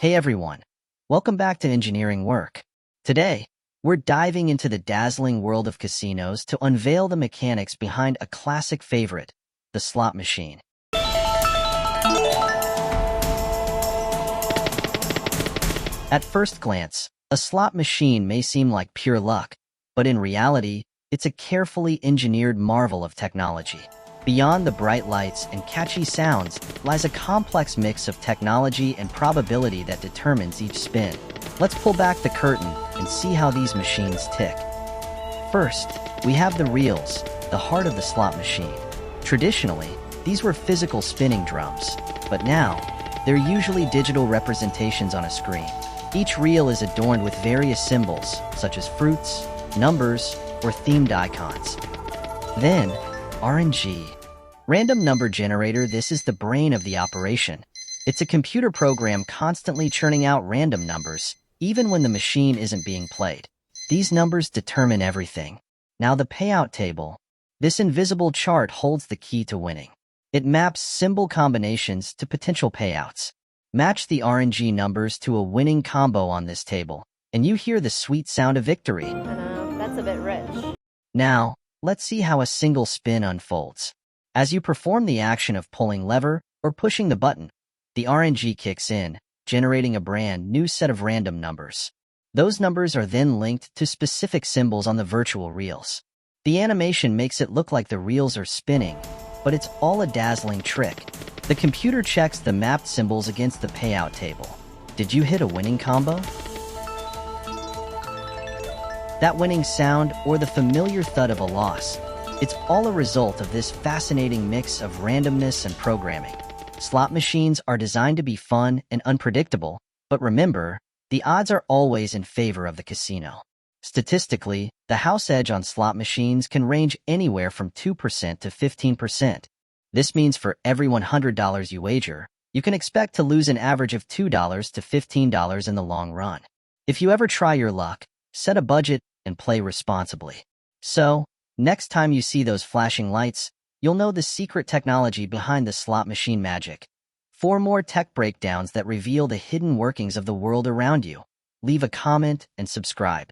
Hey everyone, welcome back to Engineering Work. Today, we're diving into the dazzling world of casinos to unveil the mechanics behind a classic favorite, the slot machine. At first glance, a slot machine may seem like pure luck, but in reality, it's a carefully engineered marvel of technology. Beyond the bright lights and catchy sounds lies a complex mix of technology and probability that determines each spin. Let's pull back the curtain and see how these machines tick. First, we have the reels, the heart of the slot machine. Traditionally, these were physical spinning drums, but now, they're usually digital representations on a screen. Each reel is adorned with various symbols, such as fruits, numbers, or themed icons. Then, RNG. Random number generator. This is the brain of the operation. It's a computer program constantly churning out random numbers, even when the machine isn't being played. These numbers determine everything. Now the payout table. This invisible chart holds the key to winning. It maps symbol combinations to potential payouts. Match the RNG numbers to a winning combo on this table, and you hear the sweet sound of victory. I know, that's a bit rich. Now, let's see how a single spin unfolds. As you perform the action of pulling lever or pushing the button, the RNG kicks in, generating a brand new set of random numbers. Those numbers are then linked to specific symbols on the virtual reels. The animation makes it look like the reels are spinning, but it's all a dazzling trick. The computer checks the mapped symbols against the payout table. Did you hit a winning combo? That winning sound or the familiar thud of a loss, it's all a result of this fascinating mix of randomness and programming. Slot machines are designed to be fun and unpredictable, but remember, the odds are always in favor of the casino. Statistically, the house edge on slot machines can range anywhere from 2% to 15%. This means for every $100 you wager, you can expect to lose an average of $2 to $15 in the long run. If you ever try your luck, set a budget and play responsibly. So, next time you see those flashing lights, you'll know the secret technology behind the slot machine magic. For more tech breakdowns that reveal the hidden workings of the world around you, leave a comment and subscribe.